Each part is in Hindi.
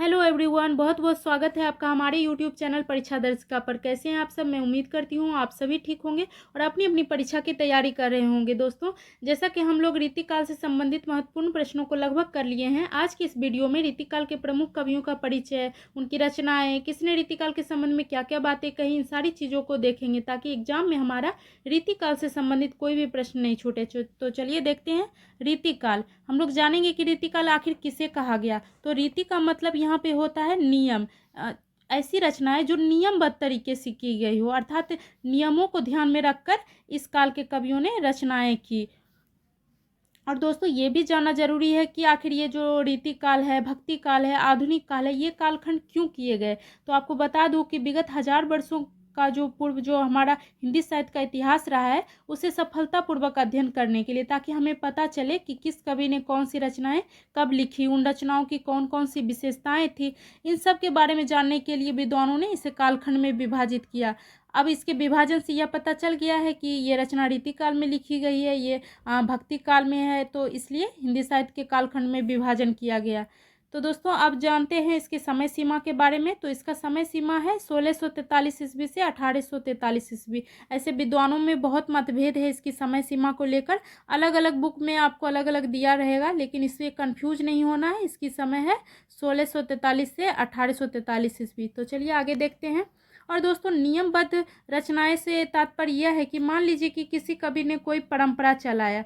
हेलो एवरीवन, बहुत बहुत स्वागत है आपका हमारे यूट्यूब चैनल परीक्षा दर्शिका पर। कैसे हैं आप सब? मैं उम्मीद करती हूँ आप सभी ठीक होंगे और अपनी अपनी परीक्षा की तैयारी कर रहे होंगे। दोस्तों, जैसा कि हम लोग रीतिकाल से संबंधित महत्वपूर्ण प्रश्नों को लगभग कर लिए हैं, आज की इस वीडियो में रीतिकाल के प्रमुख कवियों का परिचय, उनकी रचनाएं, किसने रीतिकाल के संबंध में क्या क्या बातें कही, इन सारी चीज़ों को देखेंगे ताकि एग्जाम में हमारा रीतिकाल से संबंधित कोई भी प्रश्न नहीं छूटे। तो चलिए देखते हैं रीतिकाल। हम लोग जानेंगे कि रीतिकाल आखिर किसे कहा गया। तो रीति का मतलब यहाँ पे होता है नियम। ऐसी रचनाएं जो नियमबद्ध तरीके से की गई हो, अर्थात नियमों को ध्यान में रखकर इस काल के कवियों ने रचनाएं की। और दोस्तों, ये भी जानना जरूरी है कि आखिर ये जो रीतिकाल है, भक्ति काल है, आधुनिक काल है, ये कालखंड क्यों किए गए। तो आपको बता दूं कि विगत 1000 वर्षों का जो पूर्व जो हमारा हिंदी साहित्य का इतिहास रहा है, उसे सफलतापूर्वक अध्ययन करने के लिए, ताकि हमें पता चले कि किस कवि ने कौन सी रचनाएं कब लिखी, उन रचनाओं की कौन कौन सी विशेषताएं थी, इन सब के बारे में जानने के लिए विद्वानों ने इसे कालखंड में विभाजित किया। अब इसके विभाजन से यह पता चल गया है कि ये रचना रीतिकाल में लिखी गई है, ये भक्ति काल में है, तो इसलिए हिंदी साहित्य के कालखंड में विभाजन किया गया। तो दोस्तों, अब जानते हैं इसकी समय सीमा के बारे में। तो इसका समय सीमा है 1643 ईस्वी से 1843 ईस्वी। ऐसे विद्वानों में बहुत मतभेद है इसकी समय सीमा को लेकर। अलग अलग बुक में आपको अलग अलग दिया रहेगा, लेकिन इससे कंफ्यूज नहीं होना है। इसकी समय है 1643 से 1843 ईस्वी। तो चलिए आगे देखते हैं। और दोस्तों, नियमबद्ध रचनाएं से तात्पर्य यह है कि मान लीजिए कि किसी कवि ने कोई परंपरा चलाया,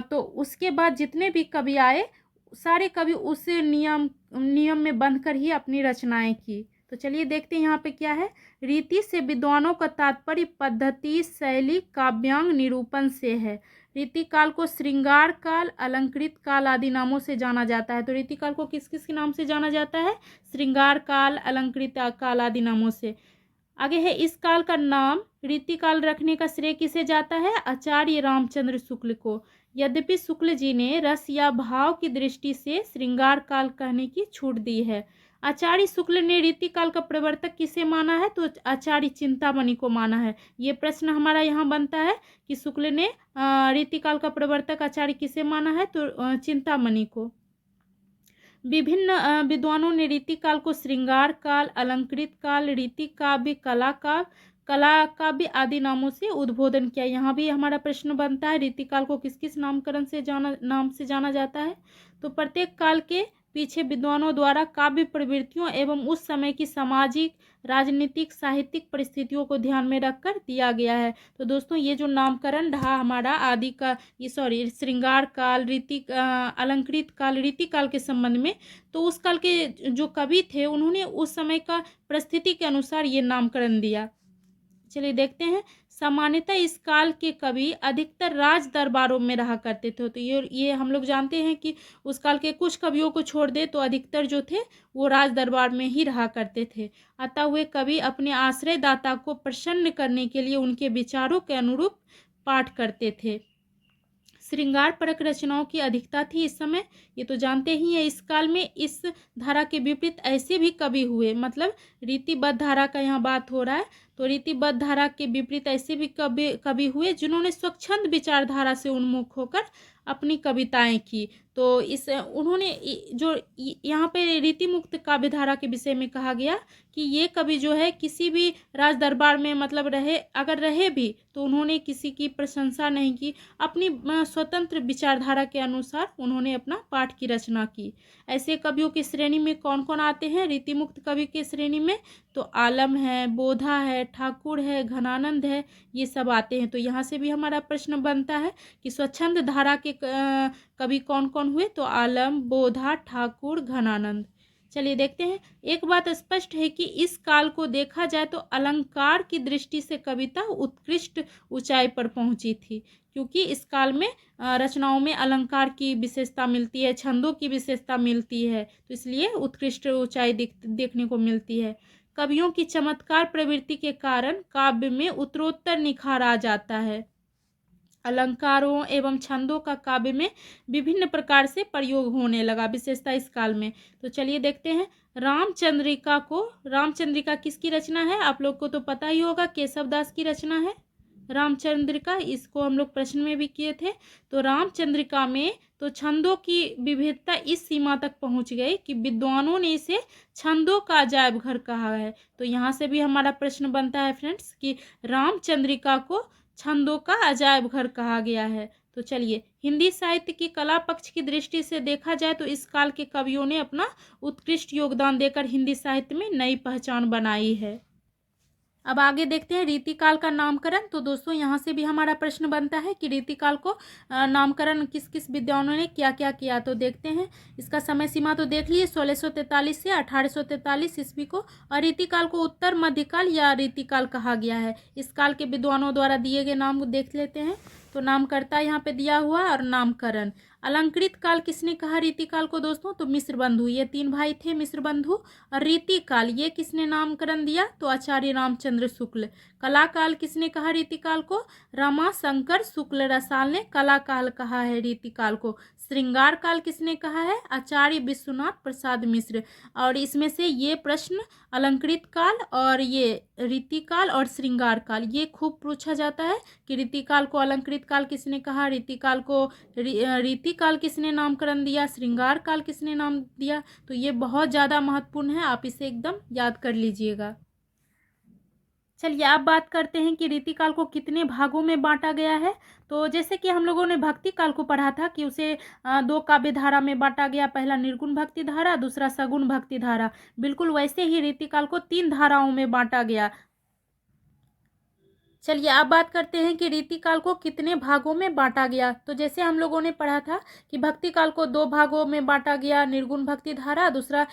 तो उसके बाद जितने भी कवि आए, सारे कवि उस नियम में बंधकर ही अपनी रचनाएं की। तो चलिए देखते हैं यहाँ पे क्या है। रीति से विद्वानों का तात्पर्य पद्धति, शैली, काव्यांग, निरूपण से है। रीतिकाल को श्रृंगार काल, अलंकृत काल आदि नामों से जाना जाता है। तो रीतिकाल को किस किस के नाम से जाना जाता है? श्रृंगार काल, अलंकृत काल आदि नामों से। आगे है, इस काल का नाम रीतिकाल रखने का श्रेय किसे जाता है? आचार्य रामचंद्र शुक्ल को। यद्यपि शुक्ल जी ने रस या भाव की दृष्टि से श्रृंगार काल कहने की छूट दी है। आचार्य शुक्ल ने रीतिकाल का प्रवर्तक किसे माना है? तो आचार्य चिंतामणि को माना है। ये प्रश्न हमारा यहाँ बनता है कि शुक्ल ने रीतिकाल का प्रवर्तक आचार्य किसे माना है? तो चिंतामणि को। विभिन्न विद्वानों ने रीतिकाल को श्रृंगार काल, अलंकृत काल, रीति काव्य, कला काव्य आदि नामों से उद्बोधन किया। यहाँ भी हमारा प्रश्न बनता है, रीतिकाल को किस किस नाम से जाना जाता है? तो प्रत्येक काल के पीछे विद्वानों द्वारा काव्य प्रवृत्तियों एवं उस समय की सामाजिक, राजनीतिक, साहित्यिक परिस्थितियों को ध्यान में रखकर दिया गया है। तो दोस्तों, ये जो नामकरण रहा हमारा श्रृंगार काल, अलंकृत काल, रीतिकाल के संबंध में, तो उस काल के जो कवि थे उन्होंने उस समय का परिस्थिति के अनुसार ये नामकरण दिया। चलिए देखते हैं। सामान्यतः इस काल के कवि अधिकतर राज दरबारों में रहा करते थे। तो ये हम लोग जानते हैं कि उस काल के कुछ कवियों को छोड़ दे तो अधिकतर जो थे वो राज दरबार में ही रहा करते थे। अतः हुए कवि अपने आश्रयदाता को प्रसन्न करने के लिए उनके विचारों के अनुरूप पाठ करते थे। श्रृंगार परक रचनाओं की अधिकता थी इस समय, ये तो जानते ही हैं। इस काल में इस धारा के विपरीत ऐसे भी कवि हुए, मतलब रीतिबद्ध धारा का यहाँ बात हो रहा है। तो रीतिबद्ध धारा के विपरीत ऐसे भी कवि हुए जिन्होंने स्वच्छंद विचारधारा से उन्मुख होकर अपनी कविताएं की। तो उन्होंने जो यहाँ पे रीति मुक्त काव्य धारा के विषय में कहा गया कि ये कवि जो है किसी भी राज दरबार में मतलब अगर रहे भी तो उन्होंने किसी की प्रशंसा नहीं की। अपनी स्वतंत्र विचारधारा के अनुसार उन्होंने अपना पाठ की रचना की। ऐसे कवियों की श्रेणी में कौन कौन आते हैं रीति मुक्त कवि के श्रेणी में? तो आलम है, बोधा है, ठाकुर है, घनानंद है, ये सब आते हैं। तो यहाँ से भी हमारा प्रश्न बनता है कि स्वच्छंद धारा के कवि कौन कौन हुए? तो आलम, बोधा, ठाकुर, घनानंद। चलिए देखते हैं। एक बात स्पष्ट है कि इस काल को देखा जाए तो अलंकार की दृष्टि से कविता उत्कृष्ट ऊंचाई पर पहुंची थी, क्योंकि इस काल में रचनाओं में अलंकार की विशेषता मिलती है, छंदों की विशेषता मिलती है, तो इसलिए उत्कृष्ट ऊंचाई देखने को मिलती है। कवियों की चमत्कार प्रवृत्ति के कारण काव्य में उत्तरोत्तर निखार आ जाता है। अलंकारों एवं छंदों का काव्य में विभिन्न प्रकार से प्रयोग होने लगा, विशेषता इस काल में। तो चलिए देखते हैं। रामचंद्रिका किसकी रचना है? आप लोग को तो पता ही होगा, केशव दास की रचना है। रामचंद्रिका, इसको हम लोग प्रश्न में भी किए थे। तो रामचंद्रिका में तो छंदों की विविधता इस सीमा तक पहुंच गई कि विद्वानों ने इसे छंदों का अजायब घर कहा है। तो यहाँ से भी हमारा प्रश्न बनता है फ्रेंड्स कि रामचंद्रिका को छंदों का अजायब घर कहा गया है। तो चलिए, हिंदी साहित्य की कला पक्ष की दृष्टि से देखा जाए तो इस काल के कवियों ने अपना उत्कृष्ट योगदान देकर हिंदी साहित्य में नई पहचान बनाई है। अब आगे देखते हैं रीतिकाल का नामकरण। तो दोस्तों यहाँ से भी हमारा प्रश्न बनता है कि रीतिकाल को नामकरण किस किस विद्वानों ने क्या क्या किया। तो देखते हैं, इसका समय सीमा तो देख लीजिए, 1643 से 1843 ईस्वी को। और रीतिकाल को उत्तर मध्यकाल या रीतिकाल कहा गया है। इस काल के विद्वानों द्वारा दिए गए नाम को देख लेते हैं। तो नामकर्ता यहाँ पे दिया हुआ और नामकरण। अलंकृत काल किसने कहा रीतिकाल को दोस्तों? तो मिश्र बंधु, ये 3 भाई थे मिश्र बंधु। और रीतिकाल ये किसने नामकरण दिया? तो आचार्य रामचंद्र शुक्ल। कलाकाल किसने कहा रीतिकाल को? रमाशंकर शुक्ल रसाल ने कलाकाल कहा है रीतिकाल को। श्रृंगार काल किसने कहा है? आचार्य विश्वनाथ प्रसाद मिश्र। और इसमें से ये प्रश्न अलंकृत काल और ये रीतिकाल और श्रृंगार काल ये खूब पूछा जाता है कि रीतिकाल को अलंकृत काल किसने कहा, रीतिकाल को रीतिकाल किसने नामकरण दिया, श्रृंगार काल किसने नाम दिया। तो ये बहुत ज़्यादा महत्वपूर्ण है, आप इसे एकदम याद कर लीजिएगा। चलिए अब बात करते हैं कि रीतिकाल को कितने भागों में बांटा गया है। तो जैसे कि हम लोगों ने भक्ति काल को पढ़ा था कि उसे 2 काव्य धारा में बांटा गया, पहला निर्गुण भक्ति धारा, दूसरा सगुण भक्ति धारा। बिल्कुल वैसे ही रीतिकाल को 3 धाराओं में बांटा गया। चलिए अब बात करते हैं कि रीतिकाल को कितने भागों में बांटा गया। तो जैसे हम लोगों ने पढ़ा था कि भक्ति काल को 2 भागों में बांटा गया, निर्गुण भक्ति धारा, दूसरा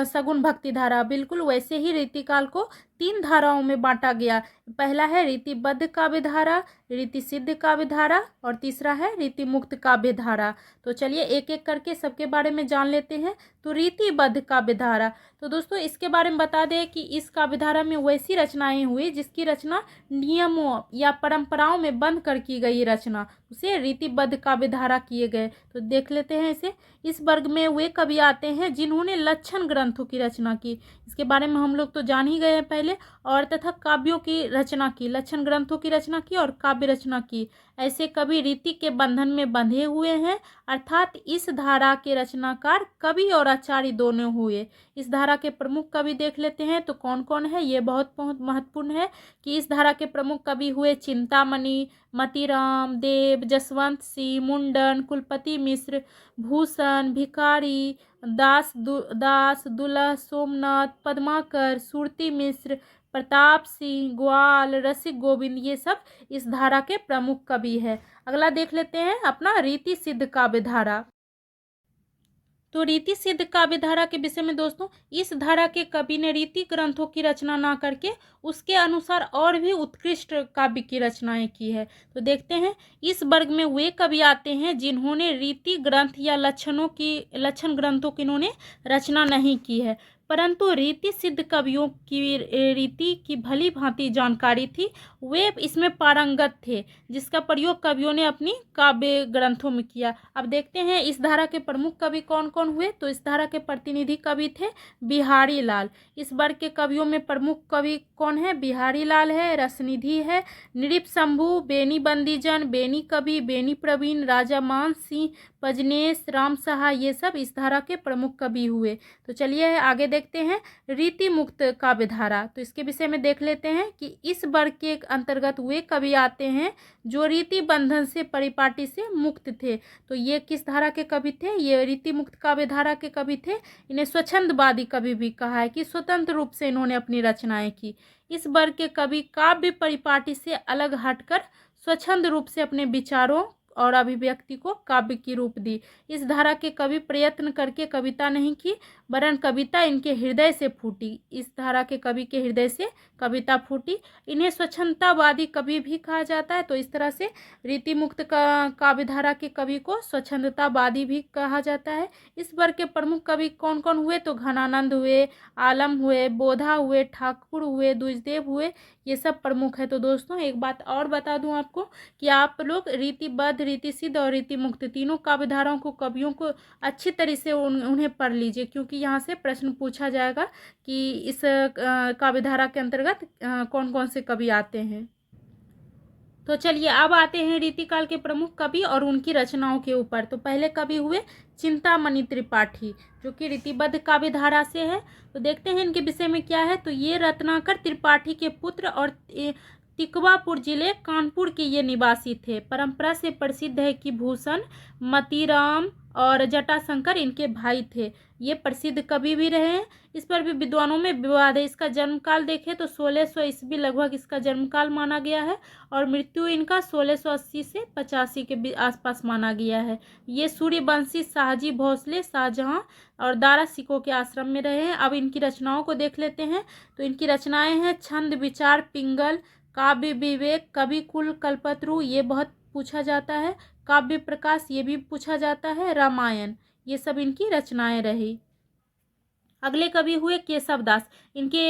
सगुण भक्ति धारा। बिल्कुल वैसे ही रीतिकाल को 3 धाराओं में बांटा गया। पहला है रीतिबद्ध काव्य धारा, रीति सिद्ध काव्य धारा और तीसरा है रीति मुक्त काव्य धारा। तो चलिए एक एक करके सबके बारे में जान लेते हैं। तो रीतिबद्ध काव्य धारा, तो दोस्तों इसके बारे में बता दें कि इस काव्य धारा में वैसी रचनाएं हुई जिसकी रचना नियमों या परंपराओं में बंध कर की गई रचना, उसे रीतिबद्ध काव्य धारा किए गए। तो देख लेते हैं इसे। इस वर्ग में वे कवि आते हैं जिन्होंने लक्षण ग्रंथों की रचना की, इसके बारे में हम लोग तो जान ही गए हैं पहले, और तथा काव्यों की रचना की, लक्षण ग्रंथों की रचना की और काव्य रचना की। ऐसे कवि रीति के बंधन में बंधे हुए हैं, अर्थात इस धारा के रचनाकार कवि और आचार्य दोनों हुए। इस धारा के प्रमुख कवि देख लेते हैं तो कौन कौन है, ये बहुत महत्वपूर्ण है कि इस धारा के प्रमुख कवि हुए चिंतामणि, मतीराम, देव, जसवंत सिंह, मुंडन, कुलपति मिश्र, भूषण, भिखारी, दास, दुल्लह, सोमनाथ, पद्माकर, सुरती मिश्र, प्रताप सिंह, ग्वाल, रसिक गोविंद, ये सब इस धारा के प्रमुख कवि है। अगला देख लेते हैं अपना रीति सिद्ध काव्य धारा। तो रीति सिद्ध काव्य धारा के विषय में दोस्तों, इस धारा के कवि ने रीति ग्रंथों की रचना ना करके उसके अनुसार और भी उत्कृष्ट काव्य की रचनाएं की है। तो देखते हैं, इस वर्ग में वे कवि आते हैं जिन्होंने रीति ग्रंथ या लक्षण ग्रंथों की इन्होंने रचना नहीं की है, परंतु रीति सिद्ध कवियों की रीति की भली भांति जानकारी थी, वे इसमें पारंगत थे, जिसका प्रयोग कवियों ने अपनी काव्य ग्रंथों में किया। अब देखते हैं इस धारा के प्रमुख कवि कौन कौन हुए। तो इस धारा के प्रतिनिधि कवि थे बिहारी लाल। इस वर्ग के कवियों में प्रमुख कवि कौन है? बिहारी लाल है, रसनिधि है, नृप शंभु, बेनी बंदीजन, बेनी कवि, बेनी प्रवीण, राजा मान सिंह, पजनेश, राम सहाय, ये सब इस धारा के प्रमुख कवि हुए। तो चलिए आगे देखते हैं रीति मुक्त काव्य धारा। तो इसके विषय में देख लेते हैं कि इस वर्ग के अंतर्गत वे कवि आते हैं जो रीति बंधन से परिपाटी से मुक्त थे। तो ये किस धारा के कवि थे? ये रीति मुक्त काव्य धारा के कवि थे। इन्हें स्वच्छंदवादी कवि भी कहा है कि स्वतंत्र रूप से इन्होंने अपनी रचनाएं की। इस वर्ग के कवि काव्य परिपाटी से अलग हटकर स्वच्छंद रूप से अपने विचारों और अभिव्यक्ति को काव्य की रूप दी। इस धारा के कवि प्रयत्न करके कविता नहीं की, वरन कविता इनके हृदय से फूटी। इस धारा के कवि के हृदय से कविता फूटी। इन्हें स्वच्छंदतावादी कवि भी कहा जाता है। तो इस तरह से रीति मुक्त काव्य धारा के कवि को स्वच्छंदतावादी भी कहा जाता है। इस वर्ग के प्रमुख कवि कौन कौन हुए? तो घनानंद हुए, आलम हुए, बोधा हुए, ठाकुर हुए, द्विजदेव हुए, ये सब प्रमुख है। तो दोस्तों एक बात और बता दूं आपको कि आप लोग रीतिबद्ध, रीति सिद्ध और रीति मुक्त तीनों काव्य धाराओं को, कवियों को अच्छी तरह से उन्हें पढ़ लीजिए, क्योंकि यहाँ से प्रश्न पूछा जाएगा कि इस काव्य धारा के अंतर्गत कौन कौन से कवि आते हैं। तो चलिए अब आते हैं रीतिकाल के प्रमुख कवि और उनकी रचनाओं के ऊपर। तो पहले कवि हुए चिंतामणि त्रिपाठी, जो कि रीतिबद्ध काव्य धारा से है। तो देखते हैं इनके विषय में क्या है। तो ये रत्नाकर त्रिपाठी के पुत्र और तिकवापुर जिले कानपुर के ये निवासी थे। परंपरा से प्रसिद्ध है कि भूषण, मतीराम और जटाशंकर इनके भाई थे। ये प्रसिद्ध कवि भी रहे हैं। इस पर भी विद्वानों में विवाद है। इसका जन्मकाल देखें तो 1600 ईस्वी लगभग इसका जन्मकाल माना गया है और मृत्यु इनका 1680 से 85 के आसपास माना गया है। ये सूर्यवंशी, शाहजी भोसले, शाहजहां और दारा सिकों के आश्रम में रहे हैं। अब इनकी रचनाओं को देख लेते हैं। तो इनकी रचनाएं हैं छंद विचार पिंगल, काव्य विवेक, कवि कुल कल्पत्रु, ये बहुत पूछा जाता है। काव्य प्रकाश, ये भी पूछा जाता है। रामायण, ये सब इनकी रचनाएं रही। अगले कवि हुए केशव दास। इनके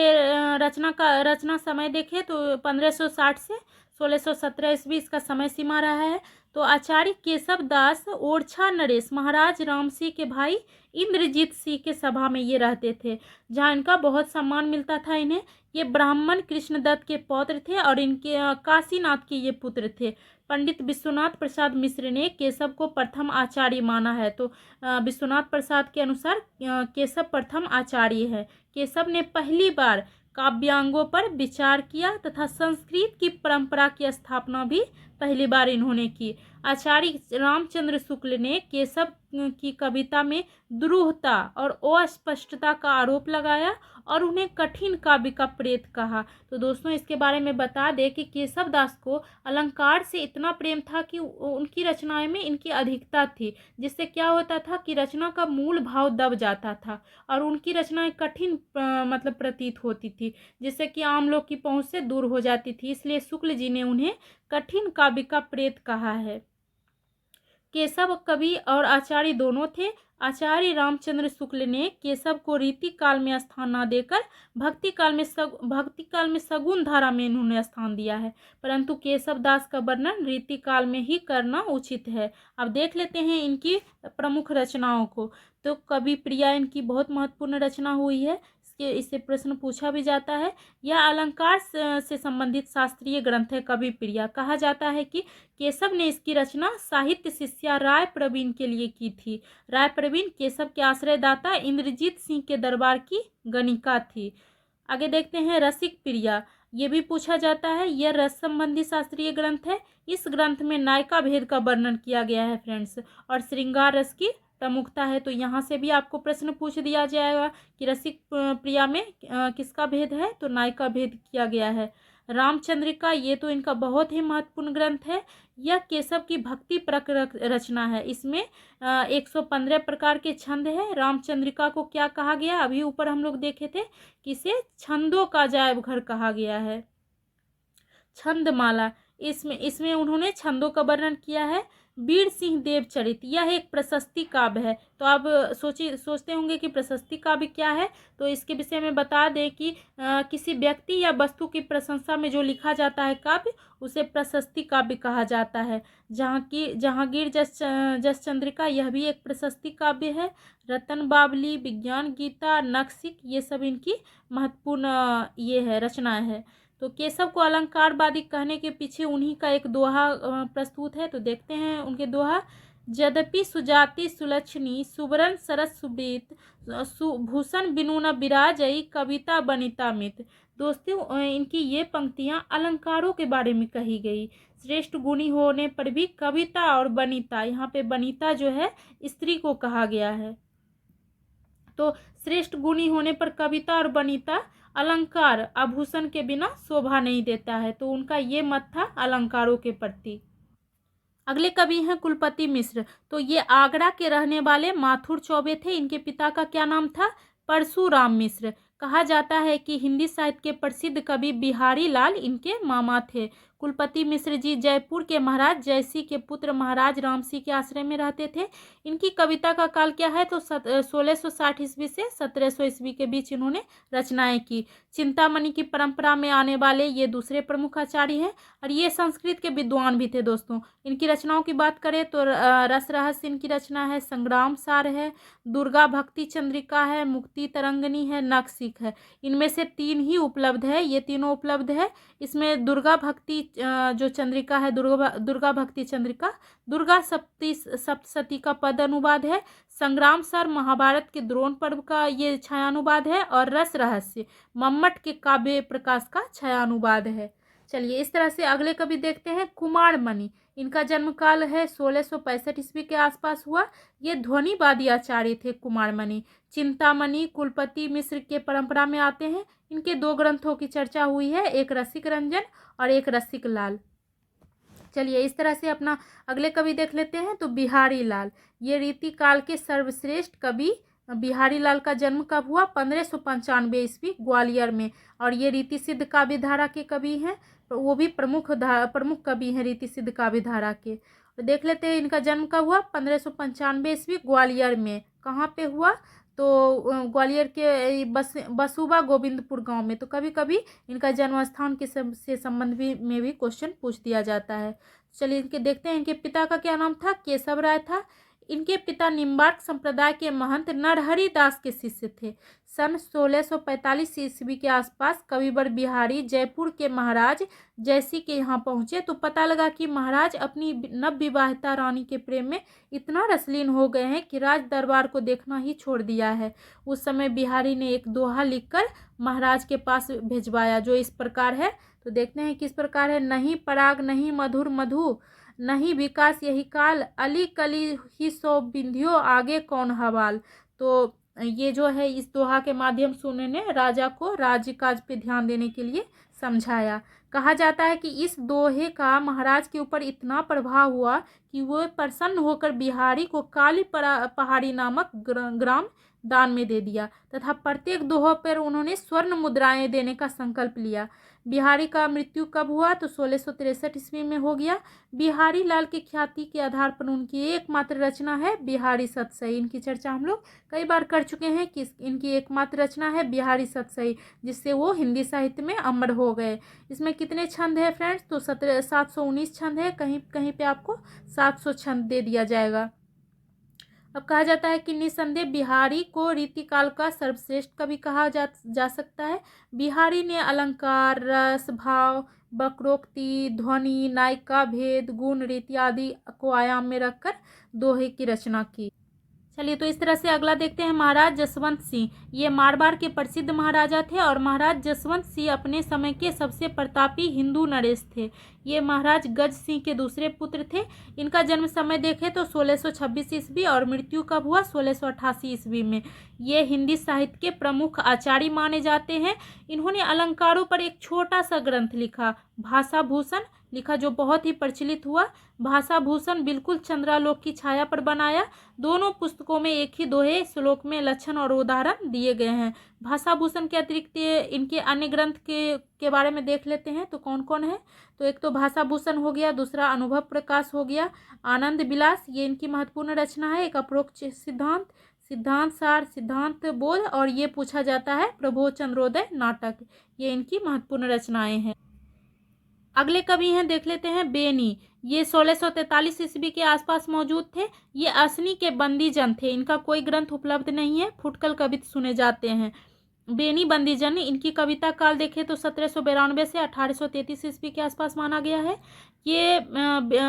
रचना समय देखें तो 1560 से 1617 ईस्वी इसका समय सीमा रहा है। तो आचार्य केशव दास ओरछा नरेश महाराज राम सिंह के भाई इंद्रजीत सिंह के सभा में ये रहते थे, जहाँ इनका बहुत सम्मान मिलता था इन्हें। ये ब्राह्मण कृष्णदत्त के पौत्र थे और इनके काशीनाथ के ये पुत्र थे। पंडित विश्वनाथ प्रसाद मिश्र ने केशव को प्रथम आचार्य माना है। तो विश्वनाथ प्रसाद के अनुसार केशव प्रथम आचार्य है। केशव ने पहली बार काव्यांगों पर विचार किया तथा संस्कृत की परंपरा की स्थापना भी पहली बार इन्होंने की। आचार्य रामचंद्र शुक्ल ने केशव की कविता में दुरूहता और अस्पष्टता का आरोप लगाया और उन्हें कठिन काव्य का प्रेत कहा। तो दोस्तों इसके बारे में बता दें कि केशव दास को अलंकार से इतना प्रेम था कि उनकी रचनाएं में इनकी अधिकता थी, जिससे क्या होता था कि रचना का मूल भाव दब जाता था और उनकी रचनाएं कठिन मतलब प्रतीत होती थी, जिससे कि आम लोग की पहुंच से दूर हो जाती थी। इसलिए शुक्ल जी ने उन्हें कठिन काव्य का प्रेत कहा है। केशव कवि और आचार्य दोनों थे। आचार्य रामचंद्र शुक्ल ने केशव को रीति काल में स्थान न देकर भक्ति काल में सगुन धारा में इन्होंने स्थान दिया है, परंतु केशव दास का वर्णन रीति काल में ही करना उचित है। अब देख लेते हैं इनकी प्रमुख रचनाओं को। तो कवि प्रिया इनकी बहुत महत्वपूर्ण रचना हुई है। इससे प्रश्न पूछा भी जाता है। यह अलंकार से संबंधित शास्त्रीय ग्रंथ है। कवि प्रिया कहा जाता है कि केशव ने इसकी रचना साहित्य शिष्या राय प्रवीण के लिए की थी। राय प्रवीण केशव के आश्रयदाता इंद्रजीत सिंह के दरबार की गणिका थी। आगे देखते हैं रसिक प्रिया, ये भी पूछा जाता है। यह रस संबंधी शास्त्रीय ग्रंथ है। इस ग्रंथ में नायिका भेद का वर्णन किया गया है फ्रेंड्स, और श्रृंगार रस की प्रमुखता है। तो यहाँ से भी आपको प्रश्न पूछ दिया जाएगा कि रसिक प्रिया में किसका भेद है, तो नायिका भेद किया गया है। रामचंद्रिका, ये तो इनका बहुत ही महत्वपूर्ण ग्रंथ है। यह केशव की भक्ति परक रचना है। इसमें 115 प्रकार के छंद है। रामचंद्रिका को क्या कहा गया, अभी ऊपर हम लोग देखे थे कि इसे छंदों का अजायब घर कहा गया है। छंदमाला, इसमें उन्होंने छंदों का वर्णन किया है। वीर सिंह देवचरित, यह एक प्रशस्ति काव्य है। तो आप सोचते होंगे कि प्रशस्ति काव्य क्या है। तो इसके विषय में बता दें कि किसी व्यक्ति या वस्तु की प्रशंसा में जो लिखा जाता है काव्य, उसे प्रशस्ति काव्य कहा जाता है। जहांगीर जसचंद्रिका, यह भी एक प्रशस्ति काव्य है। रतन बावली, विज्ञान गीता, नक्सिक, ये सब इनकी महत्वपूर्ण ये है रचनाएं है। तो केशव को अलंकारवादी कहने के पीछे उन्हीं का एक दोहा प्रस्तुत है। तो देखते हैं उनके दोहा। यद्यपि सुजाति सुलक्षणी, सुवरण सरस सुवृत, भूषण बिनु न विराजई, कविता बनिता मित। दोस्तों इनकी ये पंक्तियां अलंकारों के बारे में कही गई। श्रेष्ठ गुणी होने पर भी कविता और बनिता, यहाँ पे बनिता जो है स्त्री को कहा गया है। तो श्रेष्ठ गुणी होने पर कविता और बनिता, अलंकार आभूषण के बिना शोभा नहीं देता है। तो उनका ये मत था अलंकारों के प्रति। अगले कवि हैं कुलपति मिश्र। तो ये आगरा के रहने वाले माथुर चौबे थे। इनके पिता का क्या नाम था, परशुराम मिश्र। कहा जाता है कि हिंदी साहित्य के प्रसिद्ध कवि बिहारी लाल इनके मामा थे। कुलपति मिश्र जी जयपुर के महाराज जयसिंह के पुत्र महाराज राम सिंह के आश्रय में रहते थे। इनकी कविता का काल क्या है, तो 1660 ईस्वी से 1700 ईस्वी के बीच इन्होंने रचनाएं की। चिंतामणि की परंपरा में आने वाले ये दूसरे प्रमुख आचार्य हैं और ये संस्कृत के विद्वान भी थे। दोस्तों इनकी रचनाओं की बात करें तो रस रहस्य इनकी रचना है, संग्राम सार है, दुर्गा भक्ति चंद्रिका है, मुक्ति तरंगिणी है, नखशिख है। इनमें से 3 ही उपलब्ध है, ये तीनों उपलब्ध है। इसमें दुर्गा भक्ति जो चंद्रिका है, दुर्गा भक्ति चंद्रिका, दुर्गा सप्तशती का पद अनुवाद है, संग्राम सर महाभारत के द्रोण पर्व का ये छायानुवाद है, और रस रहस्य मम्मट के काव्य प्रकाश का छायानुवाद है। चलिए इस तरह से अगले कवि देखते हैं कुमार मणि। इनका जन्म काल है 1665 ईस्वी के आसपास हुआ। ये ध्वनिवादी आचार्य थे कुमार मणि। चिंतामणि कुलपति मिश्र के परंपरा में आते हैं। इनके दो ग्रंथों की चर्चा हुई है, एक रसिक रंजन और एक रसिक लाल। चलिए इस तरह से अपना अगले कवि देख लेते हैं। तो बिहारी लाल, ये रीति काल के सर्वश्रेष्ठ कवि बिहारी लाल का जन्म कब हुआ? 1595 ईस्वी ग्वालियर में। और ये रीति सिद्ध काव्य धारा के कवि हैं, वो भी प्रमुख कवि हैं रीति सिद्ध काव्य धारा के। तो देख लेते हैं इनका जन्म कब हुआ? 1595 ईस्वी ग्वालियर में। कहाँ पे हुआ? तो ग्वालियर के बसुबा गोविंदपुर गांव में। तो कभी कभी इनका जन्म स्थान के से संबंध में भी क्वेश्चन पूछ दिया जाता है। चलिए इनके देखते हैं। इनके पिता का क्या नाम था? केशव राय था। इनके पिता निम्बार्क संप्रदाय के महंत नरहरि दास के शिष्य थे। सन 1645 ईस्वी के आसपास कविवर बिहारी जयपुर के महाराज जयसी के यहाँ पहुँचे तो पता लगा कि महाराज अपनी नवविवाहिता रानी के प्रेम में इतना रसलीन हो गए हैं कि राज दरबार को देखना ही छोड़ दिया है। उस समय बिहारी ने एक दोहा लिखकर महाराज के पास भिजवाया, जो इस प्रकार है। तो देखते हैं किस प्रकार है। नहीं पराग नहीं मधुर मधु, नहीं विकास यही काल, अली कली ही सो बिंधियो आगे कौन हवाल। तो ये जो है इस दोहा के माध्यम से उन्होंने राजा को राज्य काज पे ध्यान देने के लिए समझाया। कहा जाता है कि इस दोहे का महाराज के ऊपर इतना प्रभाव हुआ कि वो प्रसन्न होकर बिहारी को काली पहाड़ी नामक ग्राम दान में दे दिया तथा प्रत्येक दोहे पर उन्होंने स्वर्ण मुद्राएं देने का संकल्प लिया। बिहारी का मृत्यु कब हुआ? तो 1663 ईस्वी में हो गया। बिहारी लाल की ख्याति के आधार पर उनकी एकमात्र रचना है बिहारी सतसई। इनकी चर्चा हम लोग कई बार कर चुके हैं कि इनकी एकमात्र रचना है बिहारी सतसई, जिससे वो हिंदी साहित्य में अमर हो गए। इसमें कितने छंद है फ्रेंड्स? तो 719 छंद है। कहीं कहीं पे आपको 700 छंद दे दिया जाएगा। अब कहा जाता है कि निसंदेह बिहारी को रीतिकाल का सर्वश्रेष्ठ कवि कहा जा सकता है। बिहारी ने अलंकार, रस, भाव, वक्रोक्ति, ध्वनि, नायिका भेद, गुण, रीति आदि को आयाम में रखकर दोहे की रचना की। चलिए तो इस तरह से अगला देखते हैं महाराज जसवंत सिंह। ये मारवाड़ के प्रसिद्ध महाराजा थे और महाराज जसवंत सिंह अपने समय के सबसे प्रतापी हिंदू नरेश थे। ये महाराज गज सिंह के दूसरे पुत्र थे। इनका जन्म समय देखें तो 1626 ईस्वी और मृत्यु कब हुआ? 1688 ईस्वी में। ये हिंदी साहित्य के प्रमुख आचार्य माने जाते हैं। इन्होंने अलंकारों पर एक छोटा सा ग्रंथ लिखा, भाषा भूषण लिखा, जो बहुत ही प्रचलित हुआ। भाषा भूषण बिल्कुल चंद्रालोक की छाया पर बनाया। दोनों पुस्तकों में एक ही दोहे श्लोक में लक्षण और उदाहरण दिए गए हैं। भाषा भूषण के अतिरिक्त इनके अन्य ग्रंथ के बारे में देख लेते हैं। तो कौन कौन है? तो एक तो भाषा भूषण हो गया, दूसरा अनुभव प्रकाश हो गया, आनंद विलास ये इनकी महत्वपूर्ण रचना है, एक अपरोक्ष सिद्धांत, सिद्धांत सार, सिद्धांत बोध, और ये पूछा जाता है प्रबोध चंद्रोदय नाटक। ये इनकी महत्वपूर्ण रचनाएं हैं। अगले कवि हैं, देख लेते हैं बेनी। ये 1643 ईस्वी के आसपास मौजूद थे। ये असनी के बंदीजन थे। इनका कोई ग्रंथ उपलब्ध नहीं है, फुटकल कवित सुने जाते हैं। बेनी बंदीजन, इनकी कविता काल देखें तो 1792 से 1833 ईस्वी के आसपास माना गया है। ये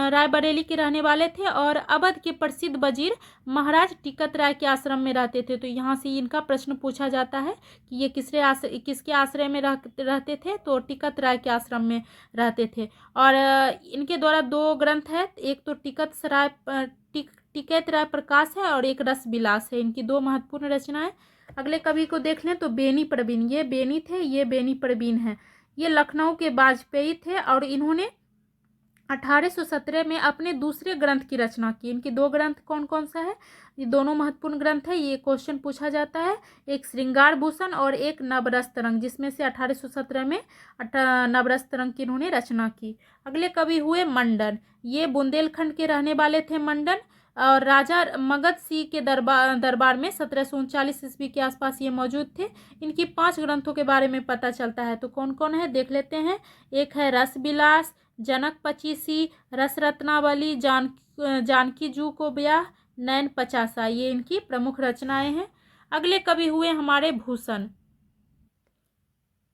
रायबरेली के रहने वाले थे और अवध के प्रसिद्ध वजीर महाराज टिकत राय के आश्रम में रहते थे। तो यहाँ से इनका प्रश्न पूछा जाता है कि ये किसके आश्रय में रहते थे? तो टिकत राय के आश्रम में रहते थे। और इनके द्वारा दो ग्रंथ है, एक तो टिकैत राय प्रकाश है और एक रस विलास है। इनकी दो महत्वपूर्ण रचनाएं। अगले कवि को देख लें तो बेनी प्रवीण। ये बेनी थे, ये बेनी प्रवीण हैं। ये लखनऊ के वाजपेयी थे और इन्होंने 1817 में अपने दूसरे ग्रंथ की रचना की। इनके दो ग्रंथ कौन कौन सा है? ये दोनों महत्वपूर्ण ग्रंथ है, ये क्वेश्चन पूछा जाता है। एक श्रृंगार भूषण और एक नवरस तरंग, जिसमें से 1817 में नवरस तरंग की इन्होंने रचना की। अगले कवि हुए मंडन। ये बुंदेलखंड के रहने वाले थे मंडन और राजा मगध सिंह के दरबार में 1739 ईस्वी के आसपास ये मौजूद थे। इनकी 5 ग्रंथों के बारे में पता चलता है। तो कौन कौन है देख लेते हैं। एक है रस विलास, जनक पचीसी, रस रत्नावली, जानकी जू को ब्याह, नैन पचासा, ये इनकी प्रमुख रचनाएं हैं। अगले कवि हुए हमारे भूषण।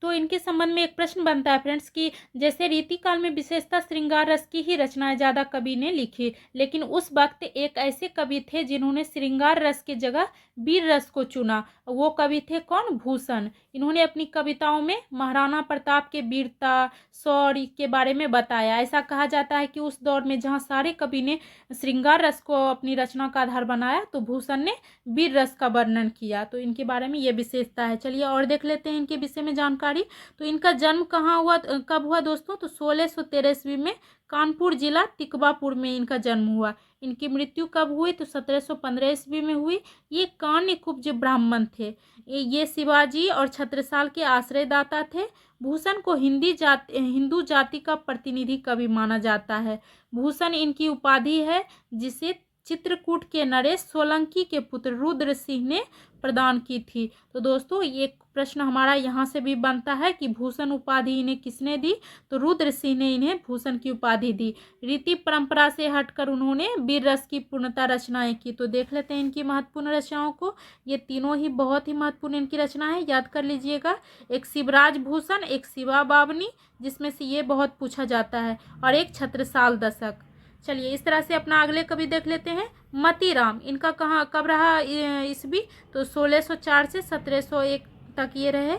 तो इनके संबंध में एक प्रश्न बनता है फ्रेंड्स कि जैसे रीतिकाल में विशेषता श्रृंगार रस की ही रचनाएं ज़्यादा कवि ने लिखी, लेकिन उस वक्त एक ऐसे कवि थे जिन्होंने श्रृंगार रस की जगह वीर रस को चुना। वो कवि थे कौन? भूषण। इन्होंने अपनी कविताओं में महाराणा प्रताप के वीरता शौर्य के बारे में बताया। ऐसा कहा जाता है कि उस दौर में जहाँ सारे कवि ने श्रृंगार रस को अपनी रचना का आधार बनाया, तो भूषण ने वीर रस का वर्णन किया। तो इनके बारे में ये विशेषता है। चलिए और देख लेते हैं इनके विषय में जानकारी। तो इनका जन्म कहाँ हुआ, कब हुआ दोस्तों? तो 1613 ईस्वी में कानपुर जिला तिकवापुर में इनका जन्म हुआ। इनकी मृत्यु कब हुई? तो 1715 ईस्वी में हुई। ये कान्य कुब्ज ब्राह्मण थे। ये शिवाजी और छत्रसाल के आश्रयदाता थे। भूषण को हिंदू जाति का प्रतिनिधि कवि माना जाता है। भूषण इनकी उपाधि है, जिसे चित्रकूट के नरेश सोलंकी के पुत्र रुद्र सिंह ने प्रदान की थी। तो दोस्तों ये प्रश्न हमारा यहाँ से भी बनता है कि भूषण उपाधि इन्हें किसने दी? तो रुद्र सिंह ने इन्हें भूषण की उपाधि दी। रीति परंपरा से हटकर उन्होंने वीर रस की पूर्णता रचनाएं की। तो देख लेते हैं इनकी महत्वपूर्ण रचनाओं को। ये तीनों ही बहुत ही महत्वपूर्ण इनकी रचना है, याद कर लीजिएगा। एक शिवराज भूषण, एक शिवा बावनी, जिसमें से ये बहुत पूछा जाता है, और एक छत्रसाल दशक। चलिए इस तरह से अपना अगले कवि देख लेते हैं। मतीराम, इनका कब रहा ईस्वी? तो 1604 से 1701 तक ये रहे।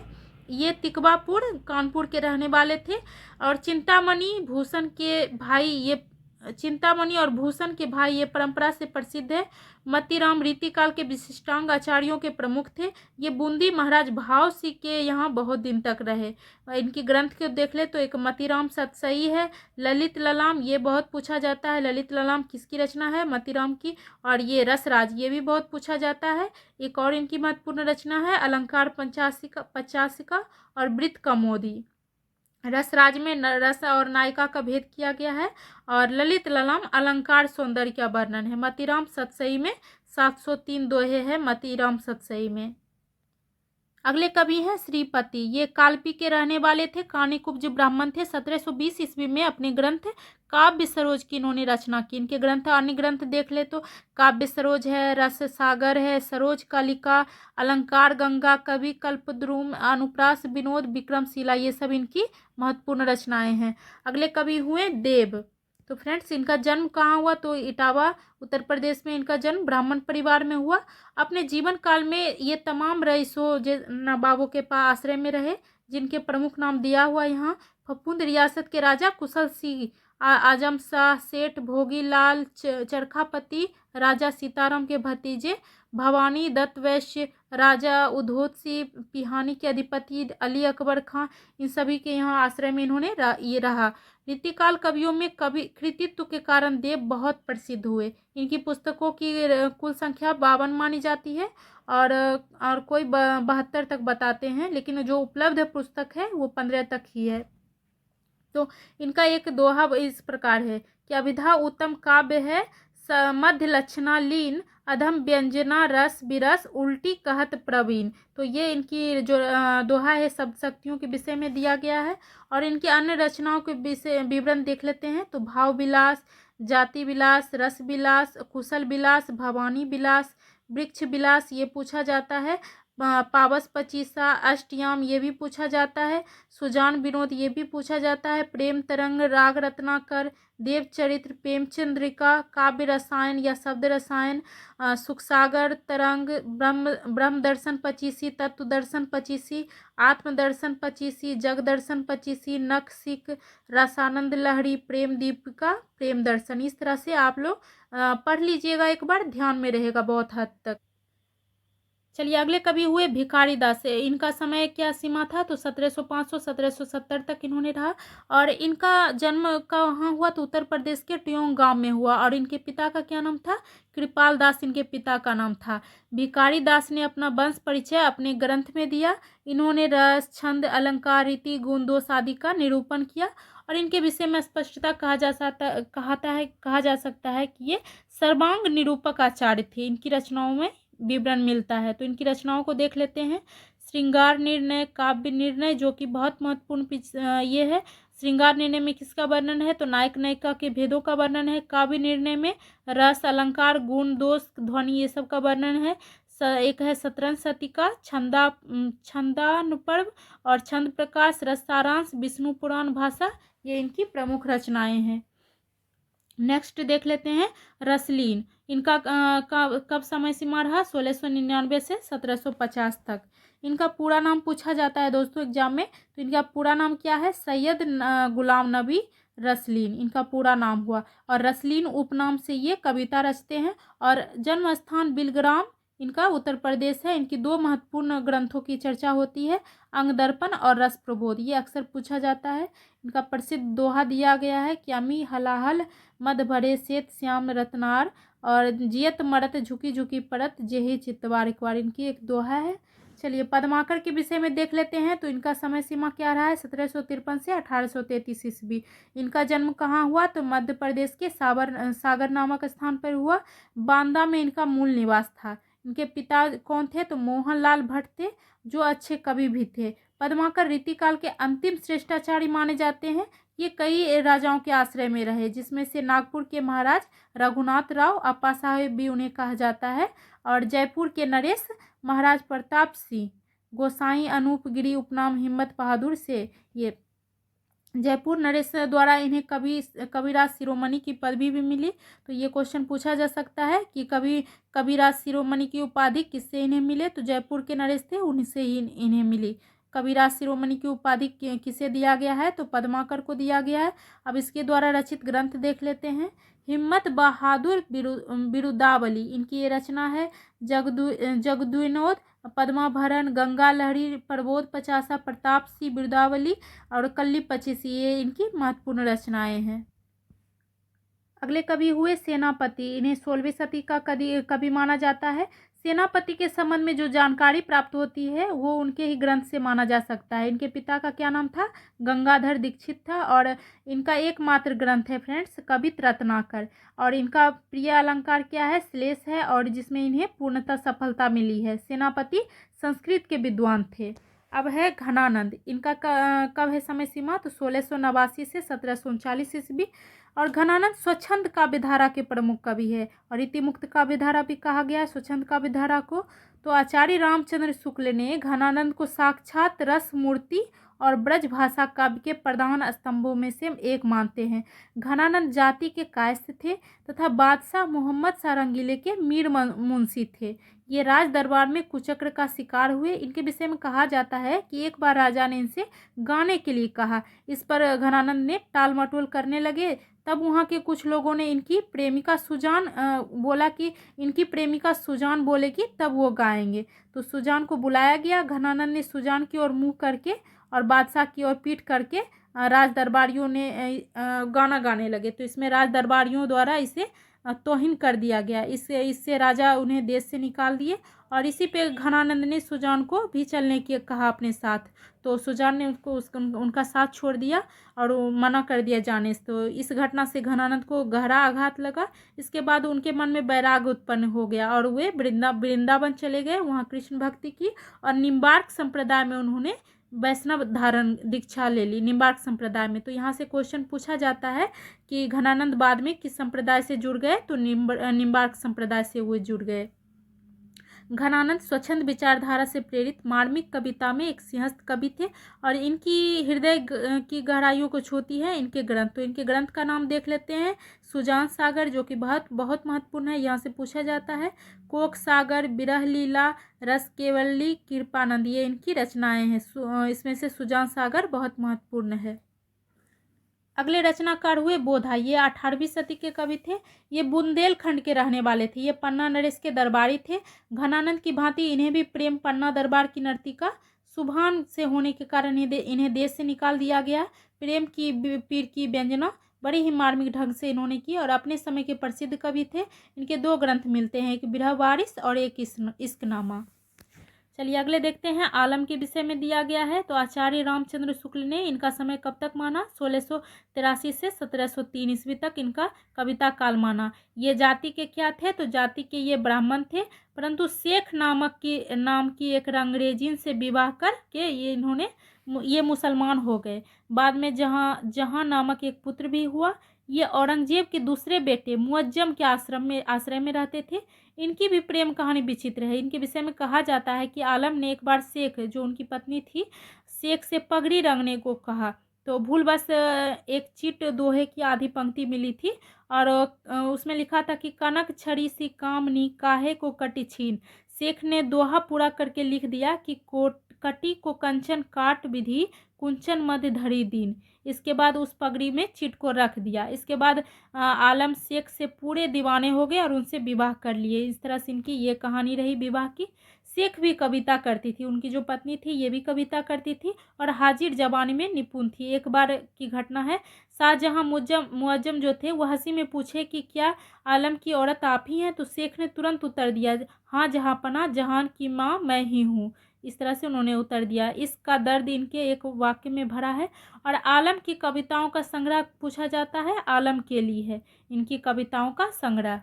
ये तिकवापुर कानपुर के रहने वाले थे। और चिंतामणि और भूषण के भाई ये परंपरा से प्रसिद्ध है। मतीराम रीतिकाल के विशिष्टांग आचार्यों के प्रमुख थे। ये बूंदी महाराज भाव सिंह के यहाँ बहुत दिन तक रहे। इनकी ग्रंथ को देख ले तो एक मतीराम सतसई है। ललित ललाम, ये बहुत पूछा जाता है। ललित ललाम किसकी रचना है? मतीराम की। और ये रसराज, ये भी बहुत पूछा जाता है। एक और इनकी महत्वपूर्ण रचना है अलंकार पचासिका और वृत्त कमोदी। रसराज में रस और नायिका का भेद किया गया है। और ललित ललाम अलंकार सौंदर्य का वर्णन है। मतीराम सतसई में 703 दोहे है। मतीराम सतसई में अगले कवि हैं श्रीपति। ये कालपी के रहने वाले थे, कानीकुब्ज ब्राह्मण थे। 1720 ईस्वी में अपने ग्रंथ काव्य सरोज की इन्होंने रचना की। इनके ग्रंथ अन्य ग्रंथ देख ले तो काव्य सरोज है, रस सागर है, सरोज कालिका, अलंकार गंगा, कवि कल्पद्रुम, अनुप्रास विनोद, विक्रमशिला, ये सब इनकी महत्वपूर्ण रचनाएं हैं। अगले कवि हुए देव। तो फ्रेंड्स इनका जन्म कहाँ हुआ? तो इटावा उत्तर प्रदेश में इनका जन्म ब्राह्मण परिवार में हुआ। अपने जीवन काल में ये तमाम रईसों नवाबों के पास आश्रय में रहे, जिनके प्रमुख नाम दिया हुआ यहाँ। फफूंद रियासत के राजा कुशल सिंह, आजम शाह, सेठ भोगीलाल चरखापति, राजा सीताराम के भतीजे, भवानी दत्त वैश्य, राजा उद्धोत सिंह पिहानी के अधिपति अली अकबर खां, इन सभी के यहाँ आश्रय में इन्होंने ये रहा। रीतिकाल कवियों में कवि कृतित्व के कारण देव बहुत प्रसिद्ध हुए। इनकी पुस्तकों की कुल संख्या 52 मानी जाती है, और कोई 72 तक बताते हैं, लेकिन जो उपलब्ध पुस्तक है वो 15 तक ही है। तो इनका एक दोहा इस प्रकार है कि अभिधा उत्तम काव्य है, मध्य लक्षणा लीन, अधम व्यंजना रस बिरस, उल्टी कहत प्रवीण। तो ये इनकी जो दोहा है शब्द शक्तियों के विषय में दिया गया है। और इनकी अन्य रचनाओं के विषय विवरण देख लेते हैं। तो भाव विलास, जाति विलास, रस विलास, कुशल विलास, भवानी विलास, वृक्ष विलास, ये पूछा जाता है। पावस पचीसा, अष्टयाम, ये भी पूछा जाता है। सुजान विनोद, ये भी पूछा जाता है। प्रेम तरंग, राग रत्नाकर, देव चरित्र, प्रेमचंद्रिका, काव्य रसायन या शब्द रसायन, सुखसागर तरंग, ब्रह्म दर्शन 25, तत्व दर्शन 25, आत्मदर्शन 25, जग दर्शन 25, नखसिक, रसानंद लहरी, प्रेम दीपिका, प्रेम दर्शन। इस तरह से आप लोग पढ़ लीजिएगा, एक बार ध्यान में रहेगा बहुत हद तक। चलिए अगले कवि हुए भिखारी दास। इनका समय क्या सीमा था? तो 1705 से 1770 तक इन्होंने रहा। और इनका जन्म कहाँ हुआ? तो उत्तर प्रदेश के ट्योंग गांव में हुआ। और इनके पिता का क्या नाम था? कृपाल दास इनके पिता का नाम था। भिखारी दास ने अपना वंश परिचय अपने ग्रंथ में दिया। इन्होंने रस, छंद, अलंकार, रीति, गुण, दोष आदि का निरूपण किया। और इनके विषय में स्पष्टता कहा जा सकता है कि ये सर्वांग निरूपक आचार्य थे। इनकी रचनाओं में विवरण मिलता है। तो इनकी रचनाओं को देख लेते हैं। श्रृंगार निर्णय, काव्य निर्णय, जो कि बहुत महत्वपूर्ण ये है। श्रृंगार निर्णय में किसका वर्णन है? तो नायक नायिका के भेदों का वर्णन है। काव्य निर्णय में रस, अलंकार, गुण, दोष, ध्वनि, ये सब का वर्णन है। एक है शतरंज शतिका, छंदानुपर्व और छंद प्रकाश, रस सारांश, विष्णु पुराण भाषा, ये इनकी प्रमुख रचनाएं हैं। नेक्स्ट देख लेते हैं रसलीन। इनका कब समय सीमा रहा? 1699 से 1750 तक। इनका पूरा नाम पूछा जाता है दोस्तों एग्जाम में, तो इनका पूरा नाम क्या है? सैयद गुलाम नबी रसलीन इनका पूरा नाम हुआ। और रसलीन उपनाम से ये कविता रचते हैं। और जन्म स्थान बिलग्राम इनका उत्तर प्रदेश है। इनकी दो महत्वपूर्ण ग्रंथों की चर्चा होती है, अंगदर्पण और रस प्रबोध, ये अक्सर पूछा जाता है। इनका प्रसिद्ध दोहा दिया गया है कि अमी हलाहल मद भरे श्वेत श्याम रत्नार और जियत मरत झुकी झुकी परत जेहि चित्तवार, एक बार इनकी एक दोहा है। चलिए पद्माकर के विषय में देख लेते हैं। तो इनका समय सीमा क्या रहा है? 1753 से 1833 ईस्वी। इनका जन्म कहाँ हुआ? तो मध्य प्रदेश के सागर नामक स्थान पर हुआ। बांदा में इनका मूल निवास था। इनके पिता कौन थे? तो मोहनलाल भट्ट थे, जो अच्छे कवि भी थे। पद्माकर रीतिकाल के अंतिम श्रेष्ठाचार्य माने जाते हैं। ये कई राजाओं के आश्रय में रहे, जिसमें से नागपुर के महाराज रघुनाथ राव अप्पा साहेब भी उन्हें कहा जाता है। और जयपुर के नरेश महाराज प्रताप सिंह, गोसाई अनूप गिरी उपनाम हिम्मत बहादुर से ये जयपुर नरेश द्वारा इन्हें कविराज शिरोमणि की पदवी भी मिली। तो ये क्वेश्चन पूछा जा सकता है कि कविराज शिरोमणि की उपाधि किससे इन्हें मिले? तो जयपुर के नरेश थे, उनसे ही इन्हें मिली। कविराज शिरोमणि की उपाधि किसे दिया गया है? तो पद्माकर को दिया गया है। अब इसके द्वारा रचित ग्रंथ देख लेते हैं। हिम्मत बहादुर बिरुदावली इनकी ये रचना है। जगदुविनोद, पद्माभरण, गंगा लहरी, प्रबोध पचासा, प्रताप सिंह बिरुदावली और कल्ली पचीसी, ये इनकी महत्वपूर्ण रचनाएं हैं। अगले कवि हुए सेनापति। इन्हें 16वीं सदी का कवि माना जाता है। सेनापति के संबंध में जो जानकारी प्राप्त होती है वो उनके ही ग्रंथ से माना जा सकता है। इनके पिता का क्या नाम था? गंगाधर दीक्षित था। और इनका एकमात्र ग्रंथ है फ्रेंड्स कवित रत्नाकर। और इनका प्रिय अलंकार क्या है? श्लेष है, और जिसमें इन्हें पूर्णतः सफलता मिली है। सेनापति संस्कृत के विद्वान थे। अब है घनानंद। इनका कब है समय सीमा? तो 1689 से 1739 ईस्वी। और घनानंद स्वच्छंद काव्यधारा के प्रमुख कवि है, और इतिमुक्त काव्यधारा भी कहा गया है स्वच्छंद काव्यधारा को। तो आचार्य रामचंद्र शुक्ल ने घनानंद को साक्षात रस मूर्ति और ब्रज भाषा काव्य के प्रधान स्तंभों में से एक मानते हैं। घनानंद जाति के कायस्थ थे तथा बादशाह मोहम्मद सारंगीले के मीर मुंशी थे। ये राज दरबार में कुचक्र का शिकार हुए। इनके विषय में कहा जाता है कि एक बार राजा ने इनसे गाने के लिए कहा। इस पर घनानंद ने टाल मटोल करने लगे। तब वहाँ के कुछ लोगों ने इनकी प्रेमिका सुजान बोलेगी तब वो गाएंगे। तो सुजान को बुलाया गया। घनानंद ने सुजान की ओर मुँह करके और बादशाह की ओर पीठ करके राज दरबारियों ने गाना गाने लगे। तो इसमें राज दरबारियों द्वारा इसे तौहीन कर दिया गया। इससे राजा उन्हें देश से निकाल दिए। और इसी पे घनानंद ने सुजान को भी चलने की कहा अपने साथ। तो सुजान ने उनका साथ छोड़ दिया और मना कर दिया जाने से। तो इस घटना से घनानंद को गहरा आघात लगा। इसके बाद उनके मन में वैराग उत्पन्न हो गया और वे वृंदावन चले गए, वहाँ कृष्ण भक्ति की। और निम्बार्क संप्रदाय में उन्होंने वैष्णव धारण दीक्षा ले ली, निम्बार्क संप्रदाय में। तो यहाँ से क्वेश्चन पूछा जाता है कि घनानंद बाद में किस संप्रदाय से जुड़ गए? तो निम्बार्क संप्रदाय से वो जुड़ गए। घनानंद स्वच्छंद विचारधारा से प्रेरित मार्मिक कविता में एक सिंहस्थ कवि थे। और इनकी हृदय की गहराइयों को छूती है इनके ग्रंथ। तो इनके ग्रंथ का नाम देख लेते हैं। सुजान सागर, जो कि बहुत महत्वपूर्ण है, यहाँ से पूछा जाता है। कोक सागर, विरह लीला, रस केवली, कृपानंद, ये इनकी रचनाएं हैं। इसमें से सुजान सागर बहुत महत्वपूर्ण है। अगले रचनाकार हुए बोधा। ये 18वीं सदी के कवि थे। ये बुंदेलखंड के रहने वाले थे। ये पन्ना नरेश के दरबारी थे। घनानंद की भांति इन्हें भी प्रेम पन्ना दरबार की नर्तिका सुभान से होने के कारण इन्हें देश से निकाल दिया गया। प्रेम की पीर की व्यंजना बड़ी ही मार्मिक ढंग से इन्होंने की और अपने समय के प्रसिद्ध कवि थे। इनके दो ग्रंथ मिलते हैं, एक विरह वारिस और एक इश्कनामा। चलिए अगले देखते हैं। आलम के विषय में दिया गया है। तो आचार्य रामचंद्र शुक्ल ने इनका समय कब तक माना? 1683 से 1703 ईस्वी तक इनका कविता काल माना। ये जाति के क्या थे? तो जाति के ये ब्राह्मण थे, परंतु शेख नाम की एक अंग्रेजीन से विवाह करके ये मुसलमान हो गए। बाद में जहाँ नामक एक पुत्र भी हुआ। ये औरंगजेब के दूसरे बेटे मुअज्जम के आश्रय में रहते थे। इनकी भी प्रेम कहानी विचित्र है। इनके विषय में कहा जाता है कि आलम ने एक बार शेख, जो उनकी पत्नी थी, शेख से पगड़ी रंगने को कहा, तो भूलवश एक चिट दोहे की आधी पंक्ति मिली थी और उसमें लिखा था कि कनक छड़ी सी कामनी काहे को कटी छीन। शेख ने दोहा पूरा करके लिख दिया कि कोट कटी को कंचन काट विधि कुंचन मध्य धरी दीन। इसके बाद उस पगड़ी में चिट को रख दिया। इसके बाद आलम शेख से पूरे दीवाने हो गए और उनसे विवाह कर लिए। इस तरह से इनकी ये कहानी रही विवाह की। शेख भी कविता करती थी, उनकी जो पत्नी थी ये भी कविता करती थी और हाजिर जबानी में निपुण थी। एक बार की घटना है, शाहजहां मुअज्जम जो थे वो हंसी में पूछे कि क्या आलम की औरत आप ही हैं, तो शेख ने तुरंत उत्तर दिया, हाँ जहाँपनाह, जहान की माँ मैं ही हूँ। इस तरह से उन्होंने उत्तर दिया। इसका दर्द इनके एक वाक्य में भरा है। और आलम की कविताओं का संग्रह पूछा जाता है, आलम के लिए है इनकी कविताओं का संग्रह।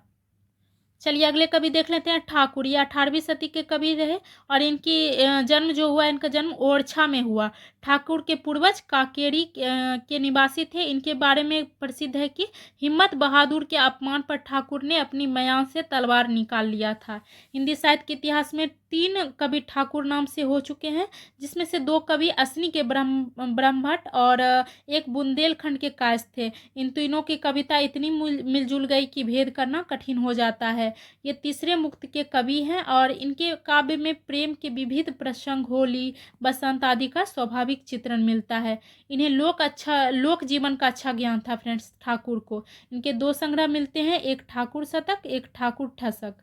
चलिए अगले कवि देख लेते हैं, ठाकुर। ये 18वीं सदी के कवि रहे और इनकी जन्म जो हुआ, इनका जन्म ओरछा में हुआ। ठाकुर के पूर्वज काकेरी के निवासी थे। इनके बारे में प्रसिद्ध है कि हिम्मत बहादुर के अपमान पर ठाकुर ने अपनी मयान से तलवार निकाल लिया था। हिंदी साहित्य के इतिहास में 3 कवि ठाकुर नाम से हो चुके हैं, जिसमें से 2 कवि असनी के ब्रह्मभट्ट और एक बुंदेलखंड के कायस्थ थे। इन तीनों की कविता इतनी मिलजुल गई कि भेद करना कठिन हो जाता है। ये तीसरे मुक्त के कवि हैं और इनके काव्य में प्रेम के विविध प्रसंग, होली, बसंत आदि का स्वाभाविक चित्रण मिलता है। इन्हें लोक जीवन का अच्छा ज्ञान था फ्रेंड्स ठाकुर को। इनके 2 संग्रह मिलते हैं, एक ठाकुर शतक, एक ठाकुर ठसक।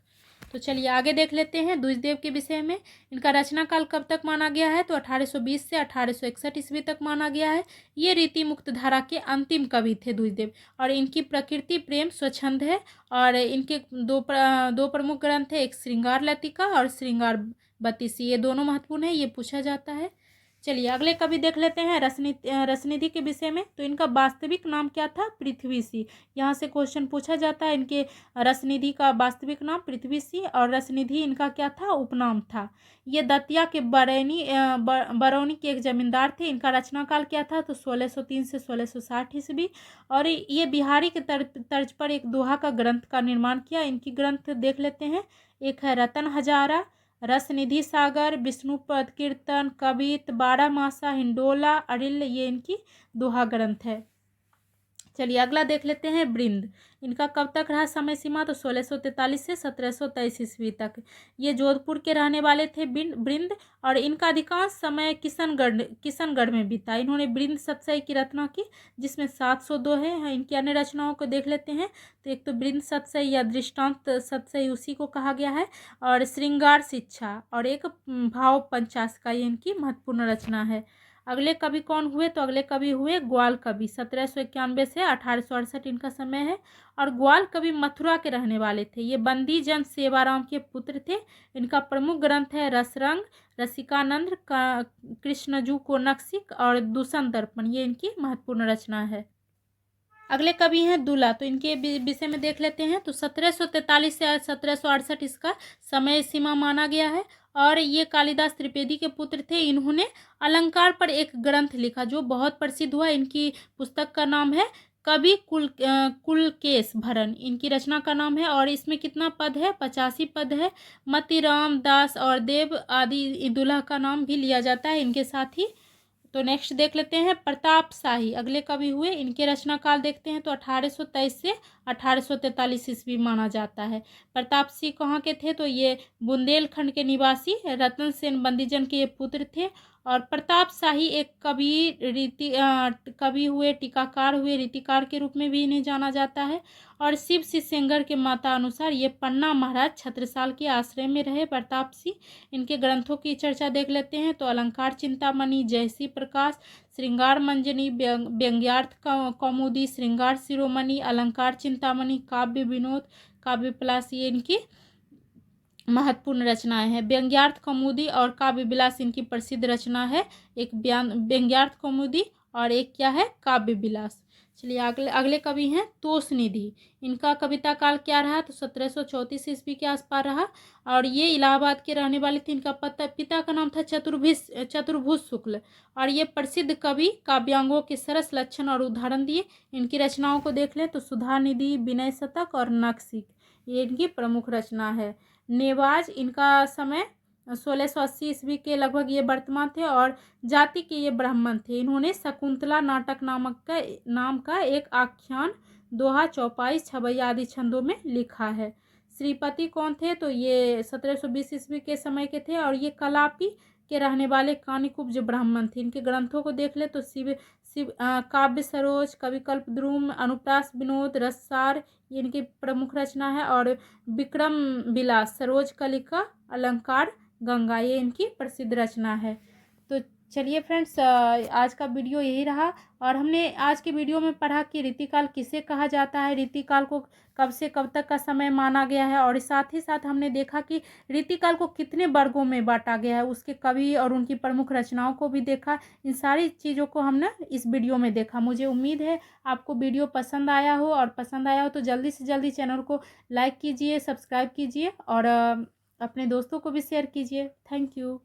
तो चलिए आगे देख लेते हैं द्विजदेव के विषय में। इनका रचना काल कब तक माना गया है, तो 1820 से 1861 ईस्वी तक माना गया है। ये रीति मुक्त धारा के अंतिम कवि थे द्विजदेव और इनकी प्रकृति प्रेम स्वच्छंद है। और इनके दो प्रमुख ग्रंथ है, एक श्रृंगार लतिका और श्रृंगार बतीसी। ये दोनों महत्वपूर्ण है, ये पूछा जाता है। चलिए अगले कवि देख लेते हैं रसनिधि के विषय में। तो इनका वास्तविक नाम क्या था, पृथ्वी सी। यहाँ से क्वेश्चन पूछा जाता है। इनके रसनिधि का वास्तविक नाम पृथ्वी सी और रसनिधि इनका क्या था, उपनाम था। ये दतिया के बरौनी के एक जमींदार थे। इनका रचना काल क्या था, तो 1603 से 1660 ईस्वी। और ये बिहारी के तर्ज पर एक दोहा का ग्रंथ का निर्माण किया। इनकी ग्रंथ देख लेते हैं। एक है रतन हजारा, रसनिधि सागर, विष्णुपद कीर्तन, कवित, बारहमासा, हिंडोला, अरिल, ये इनकी दोहा ग्रंथ है। चलिए अगला देख लेते हैं बृंद। इनका कब तक रहा समय सीमा, तो 1643 से 1723 ईस्वी तक। ये जोधपुर के रहने वाले थे बृंद और इनका अधिकांश समय किशनगढ़ में बीता। इन्होंने बृंद सतसई की रचना की, जिसमें 702 है। इनकी अन्य रचनाओं को देख लेते हैं। तो एक तो बृंद सतसई या दृष्टांत सतसई, उसी को कहा गया है, और श्रृंगार शिक्षा, और एक भाव पंचाश, ये इनकी महत्वपूर्ण रचना है। अगले कवि कौन हुए, तो अगले कवि हुए ग्वाल कवि। 1791 से 1868 इनका समय है। और ग्वाल कवि मथुरा के रहने वाले थे। ये बंदी जन सेवाराम के पुत्र थे। इनका प्रमुख ग्रंथ है रसरंग, रसिकानंद, कृष्णजू को नक्सिक और दूषण दर्पण, ये इनकी महत्वपूर्ण रचना है। अगले कवि हैं दुला। तो इनके विषय में देख लेते हैं। तो 1743 से 1768 इसका समय सीमा माना गया है। और ये कालिदास त्रिवेदी के पुत्र थे। इन्होंने अलंकार पर एक ग्रंथ लिखा जो बहुत प्रसिद्ध हुआ। इनकी पुस्तक का नाम है कवि कुलकेश भरण, इनकी रचना का नाम है। और इसमें कितना पद है, 85 पद है। मतिराम दास और देव आदि दुल्हा का नाम भी लिया जाता है इनके साथ ही। तो नेक्स्ट देख लेते हैं प्रताप शाही। अगले कवि हुए। इनके रचना काल देखते हैं। तो 1823 से 1843 ईस्वी माना जाता है। प्रताप सिंह कहाँ के थे, तो ये बुंदेलखंड के निवासी रतन सेन बंदीजन के ये पुत्र थे। और प्रताप शाही एक कवि हुए, टीकाकार हुए, रीतिकार के रूप में भी इन्हें जाना जाता है। और शिव सेंगर के माता अनुसार ये पन्ना महाराज छत्रसाल के आश्रय में रहे प्रताप सिंह। इनके ग्रंथों की चर्चा देख लेते हैं। तो अलंकार चिंतामणि, जयसी प्रकाश, श्रृंगार मंजनी, व्यंग्यार्थ कौमुदी, श्रृंगार शिरोमणि, अलंकार चिंतामणि, काव्य विनोद, काव्य पलाश, ये इनकी महत्वपूर्ण रचनाएं हैं। व्यंग्यार्थ कौमुदी और काव्य विलास इनकी प्रसिद्ध रचना है। एक व्यंग्यार्थ कौमुदी और एक क्या है, काव्य विलास। चलिए अगले कवि हैं तोषनिधि। इनका कविता काल क्या रहा, तो 1734 ईस्वी के आसपास रहा। और ये इलाहाबाद के रहने वाले थे। इनका पिता का नाम था चतुर्भुज शुक्ल। और ये प्रसिद्ध कवि काव्यांगों के सरस लक्षण और उदाहरण दिए। इनकी रचनाओं को देख लें तो सुधा निधि, विनय शतक और नक्सिक, ये इनकी प्रमुख रचना है। नेवाज, इनका समय 1680 ईस्वी के लगभग ये वर्तमान थे और जाति के ये ब्राह्मण थे। इन्होंने शकुंतला नाटक नाम का एक आख्यान, दोहा, चौपाई, छवैया आदि छंदों में लिखा है। श्रीपति कौन थे? तो ये 1720 ईस्वी के समय के थे और ये कलापी के रहने वाले कानिकुब्ज ब्राह्मण थे। इनके ग्रंथों को देख ले तो शिव शिव काव्य सरोज, कविकल्प द्रुम, अनुप्रास विनोद, रससार, ये इनकी प्रमुख रचना है। और विक्रम विलास, सरोज कलिका, अलंकार गंगा, ये इनकी प्रसिद्ध रचना है। तो चलिए फ्रेंड्स, आज का वीडियो यही रहा और हमने आज के वीडियो में पढ़ा कि रीतिकाल किसे कहा जाता है, रीतिकाल को कब से कब तक का समय माना गया है, और साथ ही साथ हमने देखा कि रीतिकाल को कितने वर्गों में बांटा गया है, उसके कवि और उनकी प्रमुख रचनाओं को भी देखा। इन सारी चीज़ों को हमने इस वीडियो में देखा। मुझे उम्मीद है आपको वीडियो पसंद आया हो, और पसंद आया हो तो जल्दी से जल्दी चैनल को लाइक कीजिए, सब्सक्राइब कीजिए और अपने दोस्तों को भी शेयर कीजिए। Thank you.